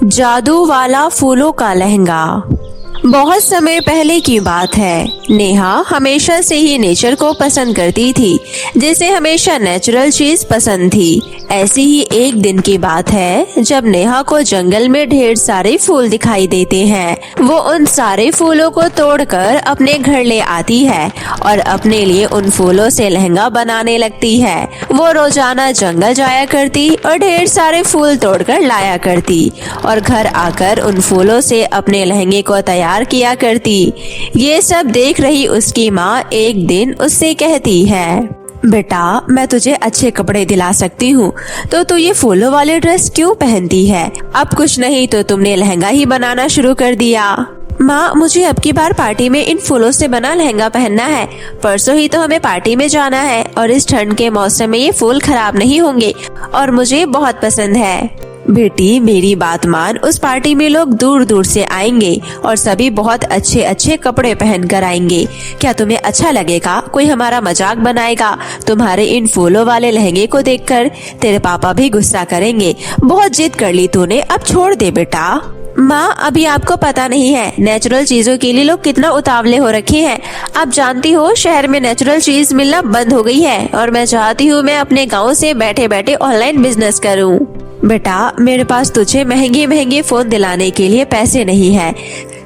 जादू वाला फूलों का लहंगा। बहुत समय पहले की बात है। नेहा हमेशा से ही नेचर को पसंद करती थी, जिसे हमेशा नेचुरल चीज पसंद थी। ऐसी ही एक दिन की बात है जब नेहा को जंगल में ढेर सारे फूल दिखाई देते हैं। वो उन सारे फूलों को तोड़कर अपने घर ले आती है और अपने लिए उन फूलों से लहंगा बनाने लगती है। वो रोजाना जंगल जाया करती और ढेर सारे फूल तोड़कर लाया करती और घर आकर उन फूलों से अपने लहंगे को तैयार किया करती। ये सब देख रही उसकी माँ एक दिन उससे कहती है, बेटा मैं तुझे अच्छे कपड़े दिला सकती हूँ, तो तू ये फूलों वाले ड्रेस क्यों पहनती है? अब कुछ नहीं तो तुमने लहंगा ही बनाना शुरू कर दिया। माँ, मुझे अब की बार पार्टी में इन फूलों से बना लहंगा पहनना है। परसों ही तो हमें पार्टी में जाना है और इस ठंड के मौसम में ये फूल खराब नहीं होंगे और मुझे बहुत पसंद है। बेटी मेरी बात मान, उस पार्टी में लोग दूर दूर से आएंगे और सभी बहुत अच्छे अच्छे कपड़े पहन कर आएंगे। क्या तुम्हें अच्छा लगेगा? कोई हमारा मजाक बनाएगा। तुम्हारे इन फूलों वाले लहंगे को देखकर तेरे पापा भी गुस्सा करेंगे। बहुत जिद कर ली तूने, अब छोड़ दे बेटा। माँ, अभी आपको पता नहीं है नेचुरल चीजों के लिए लोग कितना उतावले हो रखे हैं। आप जानती हो शहर में नेचुरल चीज मिलना बंद हो गई है और मैं चाहती हूँ मैं अपने गाँव से बैठे बैठे ऑनलाइन बिजनेस करूँ। बेटा मेरे पास तुझे महंगे महंगे फोन दिलाने के लिए पैसे नहीं है,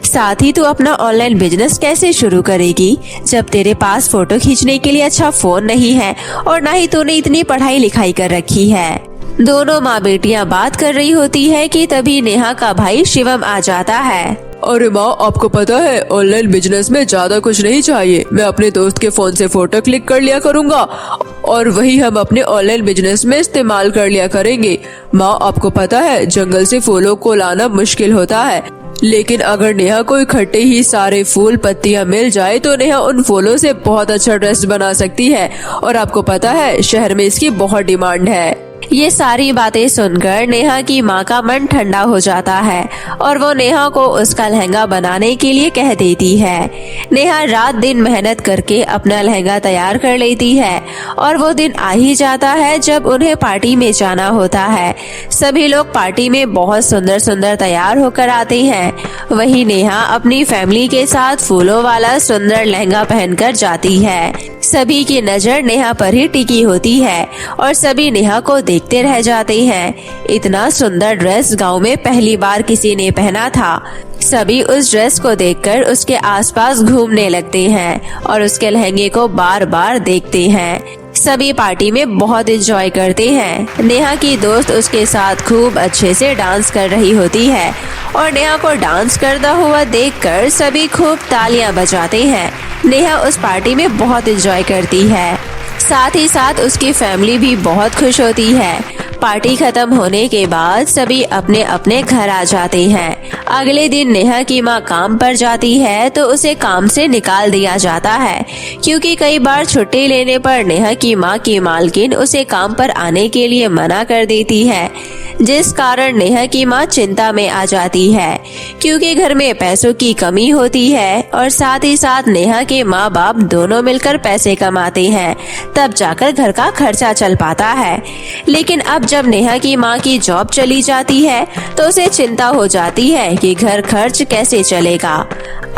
साथ ही तू अपना ऑनलाइन बिजनेस कैसे शुरू करेगी जब तेरे पास फोटो खींचने के लिए अच्छा फोन नहीं है और ना ही तूने इतनी पढ़ाई लिखाई कर रखी है। दोनों माँ बेटियाँ बात कर रही होती है कि तभी नेहा का भाई शिवम आ जाता है। अरे माँ, आपको पता है ऑनलाइन बिजनेस में ज्यादा कुछ नहीं चाहिए। मैं अपने दोस्त के फोन से फोटो क्लिक कर लिया करूँगा और वही हम अपने ऑनलाइन बिजनेस में इस्तेमाल कर लिया करेंगे। माँ, आपको पता है जंगल से फूलों को लाना मुश्किल होता है, लेकिन अगर नेहा को इकट्ठे ही सारे फूल पत्तियां मिल जाए तो नेहा उन फूलों से बहुत अच्छा ड्रेस बना सकती है और आपको पता है शहर में इसकी बहुत डिमांड है। ये सारी बातें सुनकर नेहा की माँ का मन ठंडा हो जाता है और वो नेहा को उसका लहंगा बनाने के लिए कह देती है। नेहा रात दिन मेहनत करके अपना लहंगा तैयार कर लेती है और वो दिन आ ही जाता है जब उन्हें पार्टी में जाना होता है। सभी लोग पार्टी में बहुत सुंदर सुंदर तैयार होकर आते हैं। वहीं नेहा अपनी फैमिली के साथ फूलों वाला सुंदर लहंगा पहनकर जाती है। सभी की नजर नेहा पर ही टिकी होती है और सभी नेहा को देखते रह जाते हैं। इतना सुंदर ड्रेस गांव में पहली बार किसी ने पहना था। सभी उस ड्रेस को देखकर उसके आसपास घूमने लगते हैं और उसके लहंगे को बार बार देखते हैं। सभी पार्टी में बहुत एंजॉय करते हैं। नेहा की दोस्त उसके साथ खूब अच्छे से डांस कर रही होती है और नेहा को डांस करता हुआ देखकर सभी खूब तालियां बजाते हैं। नेहा उस पार्टी में बहुत एंजॉय करती है, साथ ही साथ उसकी फैमिली भी बहुत खुश होती है। पार्टी खत्म होने के बाद सभी अपने अपने घर आ जाते हैं। अगले दिन नेहा की माँ काम पर जाती है तो उसे काम से निकाल दिया जाता है, क्योंकि कई बार छुट्टी लेने पर नेहा की माँ की मालकिन उसे काम पर आने के लिए मना कर देती है, जिस कारण नेहा की माँ चिंता में आ जाती है, क्योंकि घर में पैसों की कमी होती है और साथ ही साथ नेहा के माँ बाप दोनों मिलकर पैसे कमाते हैं, तब जाकर घर का खर्चा चल पाता है। लेकिन अब जब नेहा की माँ की जॉब चली जाती है तो उसे चिंता हो जाती है कि घर खर्च कैसे चलेगा।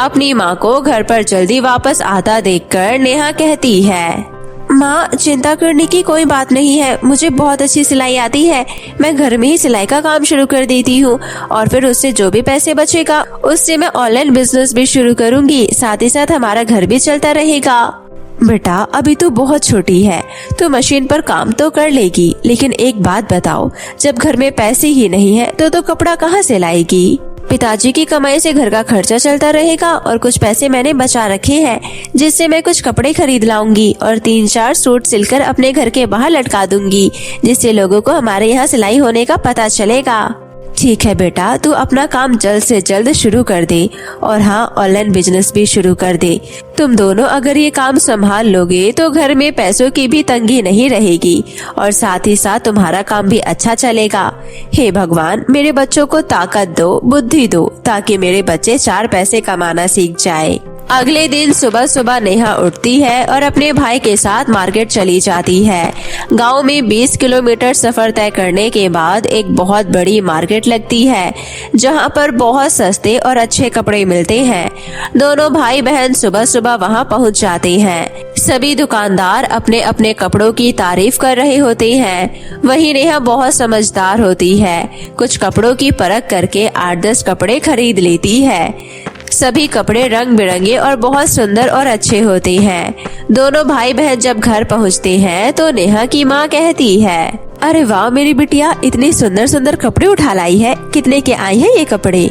अपनी माँ को घर पर जल्दी वापस आता देखकर नेहा कहती है, माँ चिंता करने की कोई बात नहीं है, मुझे बहुत अच्छी सिलाई आती है। मैं घर में ही सिलाई का काम शुरू कर देती हूँ और फिर उससे जो भी पैसे बचेगा उससे मैं ऑनलाइन बिजनेस भी शुरू करूँगी, साथ ही साथ हमारा घर भी चलता रहेगा। बेटा अभी तू बहुत छोटी है, तू मशीन पर काम तो कर लेगी, लेकिन एक बात बताओ, जब घर में पैसे ही नहीं है तो कपड़ा कहाँ से लाएगी? पिताजी की कमाई से घर का खर्चा चलता रहेगा और कुछ पैसे मैंने बचा रखे हैं, जिससे मैं कुछ कपड़े खरीद लाऊंगी और 3-4 सूट सिलकर अपने घर के बाहर लटका दूंगी, जिससे लोगों को हमारे यहाँ सिलाई होने का पता चलेगा। ठीक है बेटा, तू अपना काम जल्द से जल्द शुरू कर दे और हाँ ऑनलाइन बिजनेस भी शुरू कर दे। तुम दोनों अगर ये काम संभाल लोगे तो घर में पैसों की भी तंगी नहीं रहेगी और साथ ही साथ तुम्हारा काम भी अच्छा चलेगा। हे भगवान, मेरे बच्चों को ताकत दो, बुद्धि दो, ताकि मेरे बच्चे 4 पैसे कमाना सीख जाए। अगले दिन सुबह सुबह नेहा उठती है और अपने भाई के साथ मार्केट चली जाती है। गांव में 20 किलोमीटर सफर तय करने के बाद एक बहुत बड़ी मार्केट लगती है जहां पर बहुत सस्ते और अच्छे कपड़े मिलते हैं। दोनों भाई बहन सुबह सुबह वहां पहुंच जाते हैं। सभी दुकानदार अपने अपने कपड़ों की तारीफ कर रहे होते हैं। वहीं नेहा बहुत समझदार होती है, कुछ कपड़ों की परख करके 8-10 कपड़े खरीद लेती है। सभी कपड़े रंग बिरंगे और बहुत सुंदर और अच्छे होते हैं। दोनों भाई बहन जब घर पहुंचते हैं तो नेहा की माँ कहती है, अरे वाह मेरी बिटिया, इतने सुंदर सुंदर कपड़े उठा लाई है। कितने के आए हैं ये कपड़े?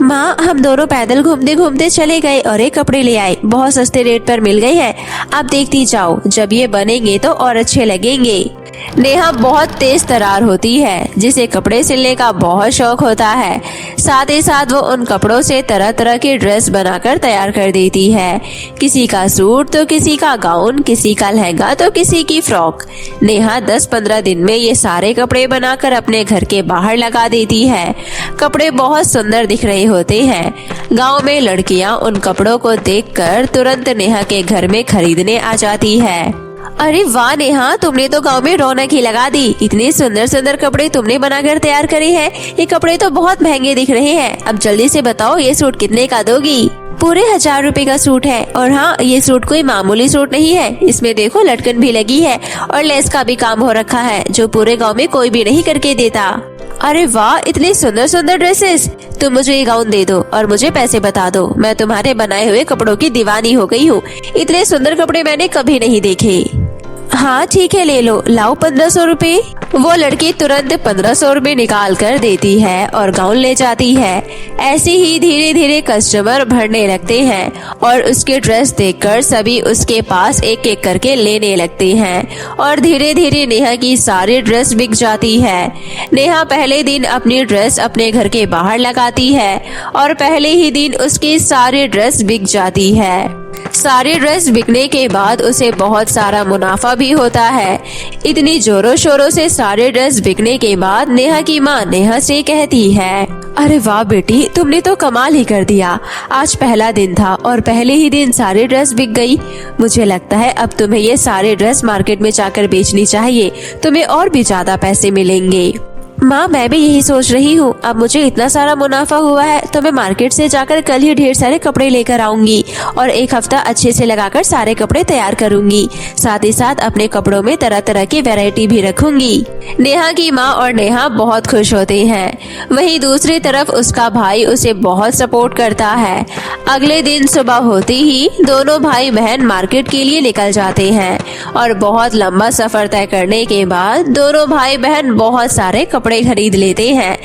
माँ, हम दोनों पैदल घूमते घूमते चले गए और एक कपड़े ले आए। बहुत सस्ते रेट पर मिल गए हैं। आप देखती जाओ, जब ये बनेंगे तो और अच्छे लगेंगे। नेहा बहुत तेज तरार होती है, जिसे कपड़े सिलने का बहुत शौक होता है। साथ ही साथ वो उन कपड़ों से तरह तरह के ड्रेस बनाकर तैयार कर देती है। किसी का सूट तो किसी का गाउन, किसी का लहंगा तो किसी की फ्रॉक। नेहा 10-15 दिन में ये सारे कपड़े बनाकर अपने घर के बाहर लगा देती है। कपड़े बहुत सुंदर दिख रहे होते हैं। गाँव में लड़कियाँ उन कपड़ों को देखकर तुरंत नेहा के घर में खरीदने आ जाती है। अरे वाह नेहा, तुमने तो गांव में रौनक ही लगा दी। इतने सुंदर सुंदर कपड़े तुमने बनाकर तैयार करे हैं। ये कपड़े तो बहुत महंगे दिख रहे हैं। अब जल्दी से बताओ, ये सूट कितने का दोगी? पूरे 1000 रुपए का सूट है। और हाँ, ये सूट कोई मामूली सूट नहीं है। इसमें देखो लटकन भी लगी है और लेस का भी काम हो रखा है, जो पूरे गाँव में कोई भी नहीं करके देता। अरे वाह, इतने सुंदर सुंदर ड्रेसेस। तुम मुझे ये गाउन दे दो और मुझे पैसे बता दो। मैं तुम्हारे बनाए हुए कपड़ों की दीवानी हो गई हूँ। इतने सुंदर कपड़े मैंने कभी नहीं देखे। हाँ ठीक है, ले लो, लाओ 1500 रुपए। वो लड़की तुरंत 1500 रुपए निकाल कर देती है और गाउन ले जाती है। ऐसे ही धीरे धीरे कस्टमर भरने लगते हैं और उसके ड्रेस देखकर सभी उसके पास एक एक करके लेने लगते हैं और धीरे धीरे नेहा की सारी ड्रेस बिक जाती है। नेहा पहले दिन अपनी ड्रेस अपने घर के बाहर लगाती है और पहले ही दिन उसकी सारी ड्रेस बिक जाती है। सारी ड्रेस बिकने के बाद उसे बहुत सारा मुनाफा भी होता है। इतनी जोरों शोरों से सारे ड्रेस बिकने के बाद नेहा की माँ नेहा से कहती है, अरे वाह बेटी, तुमने तो कमाल ही कर दिया। आज पहला दिन था और पहले ही दिन सारे ड्रेस बिक गई। मुझे लगता है अब तुम्हें ये सारे ड्रेस मार्केट में जाकर बेचनी चाहिए, तुम्हें और भी ज्यादा पैसे मिलेंगे। माँ, मैं भी यही सोच रही हूँ। अब मुझे इतना सारा मुनाफा हुआ है तो मैं मार्केट से जाकर कल ही ढेर सारे कपड़े लेकर आऊंगी और एक हफ्ता अच्छे से लगाकर सारे कपड़े तैयार करूंगी। साथ ही साथ अपने कपड़ों में तरह तरह की वैरायटी भी रखूंगी। नेहा की माँ और नेहा बहुत खुश होते हैं। वहीं दूसरी तरफ उसका भाई उसे बहुत सपोर्ट करता है। अगले दिन सुबह होते ही दोनों भाई बहन मार्केट के लिए निकल जाते हैं और बहुत लंबा सफर तय करने के बाद दोनों भाई बहन बहुत सारे कपड़े खरीद लेते हैं।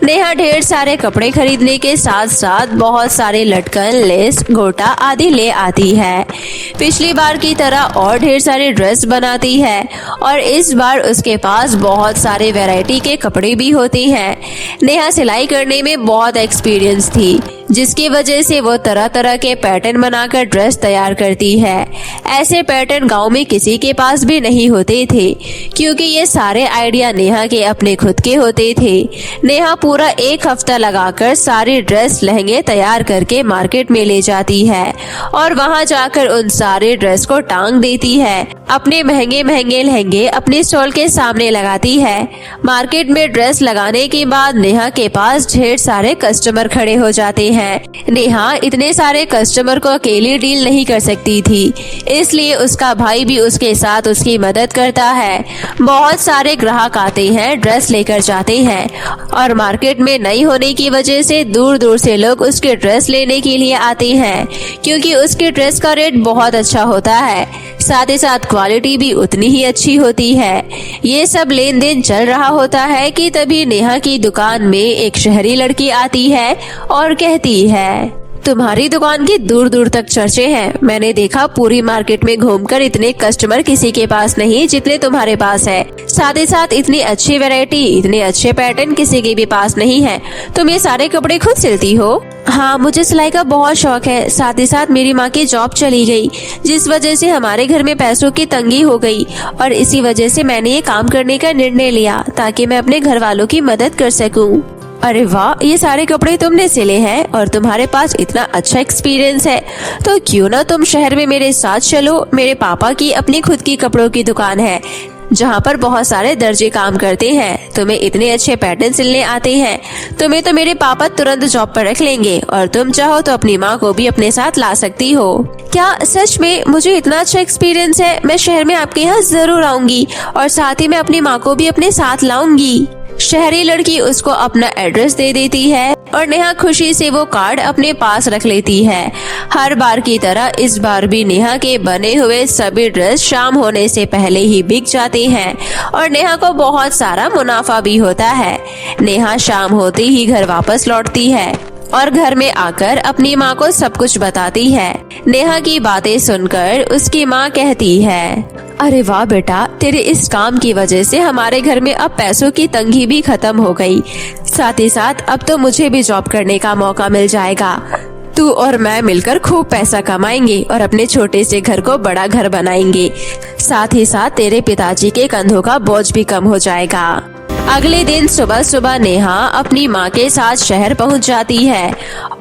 नेहा ढेर सारे कपड़े खरीदने के साथ साथ बहुत सारे लटकन, लेस, गोटा आदि ले आती है। पिछली बार की तरह और ढेर सारे ड्रेस बनाती है और इस बार उसके पास बहुत सारे वैरायटी के कपड़े भी होते हैं। नेहा सिलाई करने में बहुत एक्सपीरियंस थी, जिसकी वजह से वो तरह तरह के पैटर्न बनाकर ड्रेस तैयार करती है। ऐसे पैटर्न गांव में किसी के पास भी नहीं होते थे, क्योंकि ये सारे आइडिया नेहा के अपने खुद के होते थे। नेहा पूरा एक हफ्ता लगाकर सारी ड्रेस, लहंगे तैयार करके मार्केट में ले जाती है और वहां जाकर उन सारे ड्रेस को टांग देती है। अपने महंगे महंगे लहंगे अपने स्टॉल के सामने लगाती है। मार्केट में ड्रेस लगाने के बाद नेहा के पास ढेर सारे कस्टमर खड़े हो जाते हैं। नेहा इतने सारे कस्टमर को अकेली डील नहीं कर सकती थी, इसलिए उसका भाई भी उसके साथ उसकी मदद करता है। बहुत सारे ग्राहक आते हैं, ड्रेस लेकर जाते हैं और मार्केट में नई होने की वजह से दूर दूर से लोग उसके ड्रेस लेने के लिए आते हैं, क्योंकि उसके ड्रेस का रेट बहुत अच्छा होता है। साथ ही साथ क्वालिटी भी उतनी ही अच्छी होती है। ये सब लेन देन चल रहा होता है कि तभी नेहा की दुकान में एक शहरी लड़की आती है और कहती है, तुम्हारी दुकान की दूर दूर तक चर्चे हैं। मैंने देखा पूरी मार्केट में घूमकर इतने कस्टमर किसी के पास नहीं जितने तुम्हारे पास है। साथ ही साथ इतनी अच्छी वैरायटी, इतने अच्छे पैटर्न किसी के भी पास नहीं है। तुम ये सारे कपड़े खुद सिलती हो? हाँ, मुझे सिलाई का बहुत शौक है। साथ ही साथ मेरी माँ की जॉब चली गई, जिस वजह से हमारे घर में पैसों की तंगी हो गई और इसी वजह से मैंने ये काम करने का निर्णय लिया ताकि मैं अपने घर वालों की मदद कर सकूं। अरे वाह, ये सारे कपड़े तुमने सिले हैं और तुम्हारे पास इतना अच्छा एक्सपीरियंस है, तो क्यों ना तुम शहर में मेरे साथ चलो। मेरे पापा की अपनी खुद की कपड़ों की दुकान है जहाँ पर बहुत सारे दर्जी काम करते हैं। तुम्हें इतने अच्छे पैटर्न सिलने आते हैं, तुम्हें तो मेरे पापा तुरंत जॉब पर रख लेंगे और तुम चाहो तो अपनी माँ को भी अपने साथ ला सकती हो। क्या सच में? मुझे इतना अच्छा एक्सपीरियंस है, मैं शहर में आपके यहाँ जरूर आऊंगी और साथ ही मैं अपनी माँ को भी अपने साथ लाऊंगी। शहरी लड़की उसको अपना एड्रेस दे देती है और नेहा खुशी से वो कार्ड अपने पास रख लेती है। हर बार की तरह इस बार भी नेहा के बने हुए सभी ड्रेस शाम होने से पहले ही बिक जाते हैं और नेहा को बहुत सारा मुनाफा भी होता है। नेहा शाम होते ही घर वापस लौटती है और घर में आकर अपनी माँ को सब कुछ बताती है। नेहा की बातें सुनकर उसकी माँ कहती है, अरे वाह बेटा, तेरे इस काम की वजह से हमारे घर में अब पैसों की तंगी भी खत्म हो गई। साथ ही साथ अब तो मुझे भी जॉब करने का मौका मिल जाएगा। तू और मैं मिलकर खूब पैसा कमाएंगे और अपने छोटे से घर को बड़ा घर बनाएंगे। साथ ही साथ तेरे पिताजी के कंधों का बोझ भी कम हो जाएगा। अगले दिन सुबह सुबह नेहा अपनी माँ के साथ शहर पहुँच जाती है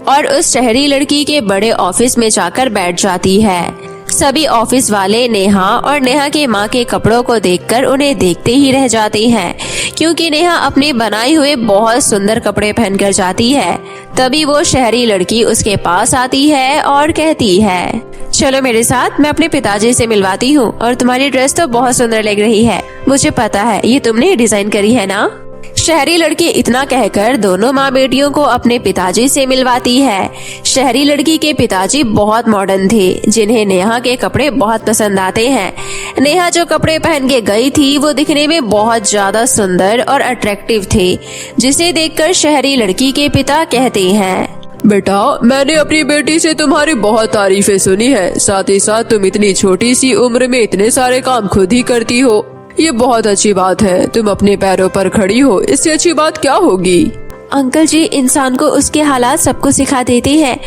और उस शहरी लड़की के बड़े ऑफिस में जाकर बैठ जाती है। सभी ऑफिस वाले नेहा और नेहा के माँ के कपड़ों को देखकर उन्हें देखते ही रह जाते हैं, क्योंकि नेहा अपने बनाए हुए बहुत सुंदर कपड़े पहनकर जाती है। तभी वो शहरी लड़की उसके पास आती है और कहती है, चलो मेरे साथ, मैं अपने पिताजी से मिलवाती हूँ और तुम्हारी ड्रेस तो बहुत सुंदर लग रही है। मुझे पता है ये तुमने डिजाइन करी है ना। शहरी लड़की इतना कहकर दोनों माँ बेटियों को अपने पिताजी से मिलवाती है। शहरी लड़की के पिताजी बहुत मॉडर्न थे, जिन्हें नेहा के कपड़े बहुत पसंद आते हैं। नेहा जो कपड़े पहन के गई थी वो दिखने में बहुत ज्यादा सुंदर और अट्रैक्टिव थे, जिसे देखकर शहरी लड़की के पिता कहते हैं, बेटा, मैंने अपनी बेटी से तुम्हारी बहुत तारीफें सुनी है। साथ ही साथ तुम इतनी छोटी सी उम्र में इतने सारे काम खुद ही करती हो, ये बहुत अच्छी बात है। तुम अपने पैरों पर खड़ी हो, इससे अच्छी बात क्या होगी। अंकल जी, इंसान को उसके हालात सबको सिखा देते हैं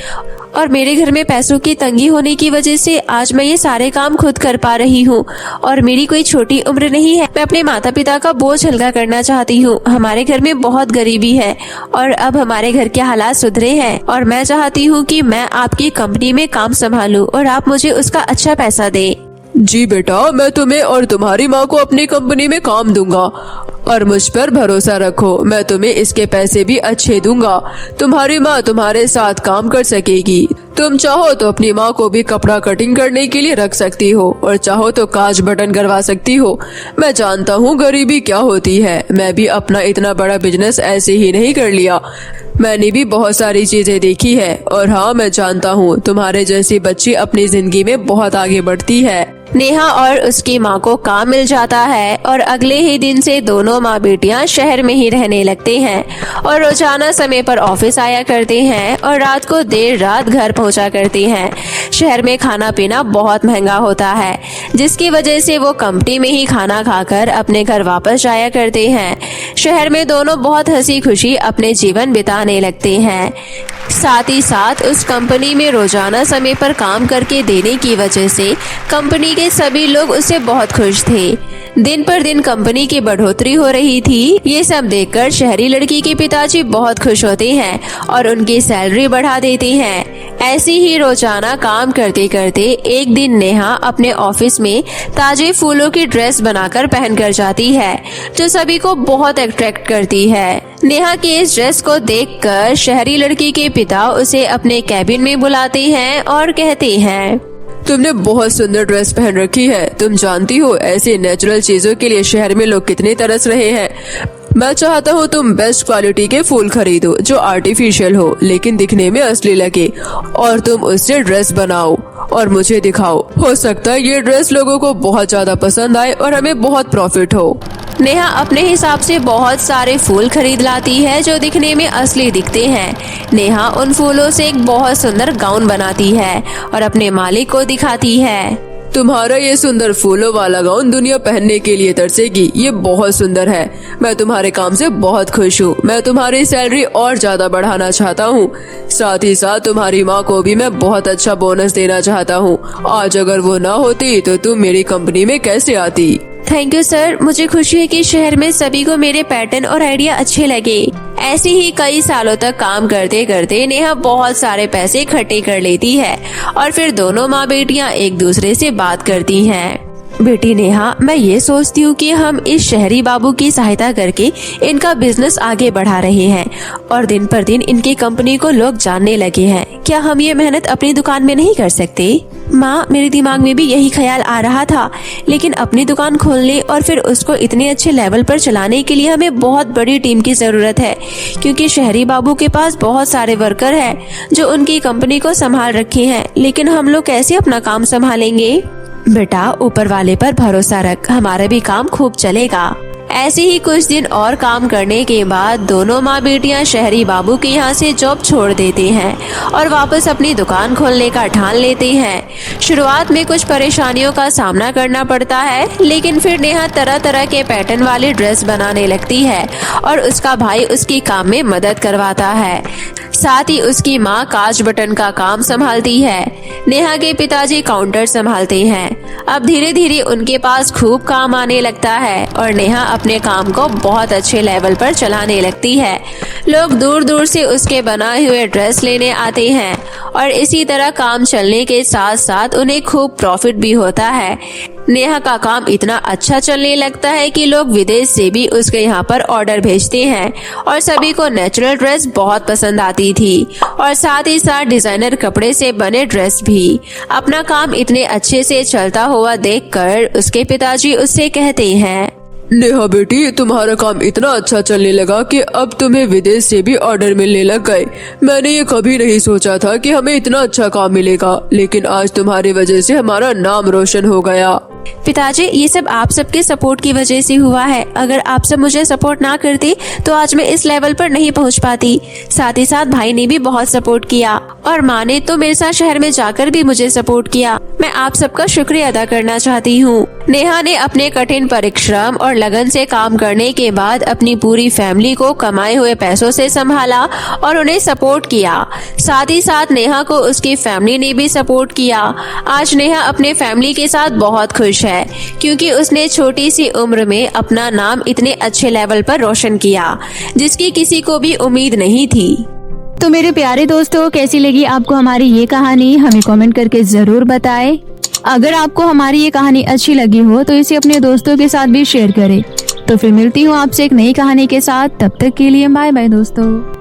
और मेरे घर में पैसों की तंगी होने की वजह से आज मैं ये सारे काम खुद कर पा रही हूँ और मेरी कोई छोटी उम्र नहीं है। मैं अपने माता पिता का बोझ हल्का करना चाहती हूँ। हमारे घर में बहुत गरीबी है और अब हमारे घर के हालात सुधरे हैं और मैं चाहती हूँ कि मैं आपकी कंपनी में काम संभालूं और आप मुझे उसका अच्छा पैसा दें। जी बेटा, मैं तुम्हें और तुम्हारी माँ को अपनी कंपनी में काम दूंगा और मुझ पर भरोसा रखो, मैं तुम्हें इसके पैसे भी अच्छे दूंगा। तुम्हारी माँ तुम्हारे साथ काम कर सकेगी। तुम चाहो तो अपनी माँ को भी कपड़ा कटिंग करने के लिए रख सकती हो और चाहो तो कांच बटन करवा सकती हो। मैं जानता हूँ गरीबी क्या होती है, मैं भी अपना इतना बड़ा बिजनेस ऐसे ही नहीं कर लिया। मैंने भी बहुत सारी चीजें देखी है और हाँ, मैं जानता हूँ तुम्हारे जैसी बच्ची अपनी जिंदगी में बहुत आगे बढ़ती है। नेहा और उसकी माँ को काम मिल जाता है और अगले ही दिन से दोनों माँ बेटियाँ शहर में ही रहने लगते हैं और रोजाना समय पर ऑफिस आया करते हैं और रात को देर रात घर पहुँचा करते हैं। शहर में खाना पीना बहुत महंगा होता है, जिसकी वजह से वो कंपनी में ही खाना खाकर अपने घर वापस जाया करते हैं। शहर में दोनों बहुत हंसी खुशी अपने जीवन बिताने लगते हैं। साथ ही साथ उस कंपनी में रोजाना समय पर काम करके देने की वजह से कंपनी के सभी लोग उससे बहुत खुश थे। दिन पर दिन कंपनी की बढ़ोतरी हो रही थी। ये सब देखकर शहरी लड़की के पिताजी बहुत खुश होते हैं और उनकी सैलरी बढ़ा देते हैं। ऐसे ही रोजाना काम करते करते एक दिन नेहा अपने ऑफिस में ताजे फूलों की ड्रेस बनाकर पहनकर जाती है, जो सभी को बहुत अट्रैक्ट करती है। नेहा की इस ड्रेस को देखकर शहरी लड़की के पिता उसे अपने कैबिन में बुलाते हैं और कहते हैं, तुमने बहुत सुंदर ड्रेस पहन रखी है। तुम जानती हो ऐसे नेचुरल चीजों के लिए शहर में लोग कितने तरस रहे हैं। मैं चाहता हूँ तुम बेस्ट क्वालिटी के फूल खरीदो जो आर्टिफिशियल हो लेकिन दिखने में असली लगे और तुम उससे ड्रेस बनाओ और मुझे दिखाओ। हो सकता है ये ड्रेस लोगों को बहुत ज्यादा पसंद आए और हमें बहुत प्रॉफिट हो। नेहा अपने हिसाब से बहुत सारे फूल खरीद लाती है जो दिखने में असली दिखते हैं। नेहा उन फूलों से एक बहुत सुंदर गाउन बनाती है और अपने मालिक को दिखाती है। तुम्हारा ये सुंदर फूलों वाला गाउन दुनिया पहनने के लिए तरसेगी। ये बहुत सुंदर है। मैं तुम्हारे काम से बहुत खुश हूँ। मैं तुम्हारी सैलरी और ज्यादा बढ़ाना चाहता हूँ। साथ ही साथ तुम्हारी माँ को भी मैं बहुत अच्छा बोनस देना चाहता हूँ। आज अगर वो ना होती तो तुम मेरी कंपनी में कैसे आती। थैंक यू सर, मुझे खुशी है कि शहर में सभी को मेरे पैटर्न और आइडिया अच्छे लगे। ऐसे ही कई सालों तक काम करते करते नेहा बहुत सारे पैसे इकट्ठे कर लेती है और फिर दोनों माँ बेटियाँ एक दूसरे से बात करती हैं। बेटी नेहा, मैं ये सोचती हूँ कि हम इस शहरी बाबू की सहायता करके इनका बिजनेस आगे बढ़ा रहे हैं और दिन पर दिन इनकी कंपनी को लोग जानने लगे हैं। क्या हम ये मेहनत अपनी दुकान में नहीं कर सकते? माँ, मेरे दिमाग में भी यही ख्याल आ रहा था, लेकिन अपनी दुकान खोलने और फिर उसको इतने अच्छे लेवल पर चलाने के लिए हमें बहुत बड़ी टीम की जरूरत है, क्योंकि शहरी बाबू के पास बहुत सारे वर्कर हैं जो उनकी कंपनी को संभाल रखे हैं। लेकिन हम लोग कैसे अपना काम संभालेंगे? बेटा, ऊपर वाले पर भरोसा रख, हमारा भी काम खूब चलेगा। ऐसे ही कुछ दिन और काम करने के बाद दोनों माँ बेटियाँ शहरी बाबू के यहाँ से जॉब छोड़ देते हैं और वापस अपनी दुकान खोलने का ठान लेते हैं। शुरुआत में कुछ परेशानियों का सामना करना पड़ता है, लेकिन फिर नेहा तरह तरह के पैटर्न वाले ड्रेस बनाने लगती है और उसका भाई उसकी काम में मदद करवाता है। साथ ही उसकी माँ कांच बटन का काम संभालती है। नेहा के पिताजी काउंटर संभालते हैं। अब धीरे धीरे उनके पास खूब काम आने लगता है और नेहा अपने काम को बहुत अच्छे लेवल पर चलाने लगती है। लोग दूर दूर से उसके बनाए हुए ड्रेस लेने आते हैं और इसी तरह काम चलने के साथ साथ उन्हें खूब प्रॉफिट भी होता है। नेहा का काम इतना अच्छा चलने लगता है कि लोग विदेश से भी उसके यहाँ पर ऑर्डर भेजते हैं और सभी को नेचुरल ड्रेस बहुत पसंद आती थी और साथ ही साथ डिजाइनर कपड़े से बने ड्रेस भी। अपना काम इतने अच्छे से चलता हुआ देखकर उसके पिताजी उससे कहते हैं, नेहा बेटी, तुम्हारा काम इतना अच्छा चलने लगा कि अब तुम्हें विदेश से भी ऑर्डर मिलने लग गए। मैंने ये कभी नहीं सोचा था कि हमें इतना अच्छा काम मिलेगा, लेकिन आज तुम्हारी वजह से हमारा नाम रोशन हो गया। पिताजी, ये सब आप सबके सपोर्ट की वजह से हुआ है। अगर आप सब मुझे सपोर्ट ना करते तो आज मैं इस लेवल पर नहीं पहुंच पाती। साथ ही साथ भाई ने भी बहुत सपोर्ट किया और माँ ने तो मेरे साथ शहर में जाकर भी मुझे सपोर्ट किया। मैं आप सबका शुक्रिया अदा करना चाहती हूँ। नेहा ने अपने कठिन परिश्रम और लगन से काम करने के बाद अपनी पूरी फैमिली को कमाए हुए पैसों से संभाला और उन्हें सपोर्ट किया। साथ ही साथ नेहा को उसकी फैमिली ने भी सपोर्ट किया। आज नेहा अपने फैमिली के साथ बहुत खुश है, क्योंकि उसने छोटी सी उम्र में अपना नाम इतने अच्छे लेवल पर रोशन किया, जिसकी किसी को भी उम्मीद नहीं थी। तो मेरे प्यारे दोस्तों, कैसी लगी आपको हमारी ये कहानी? हमें कमेंट करके जरूर बताएं। अगर आपको हमारी ये कहानी अच्छी लगी हो तो इसे अपने दोस्तों के साथ भी शेयर करें। तो फिर मिलती हूँ आपसे एक नई कहानी के साथ। तब तक के लिए बाय बाय दोस्तों।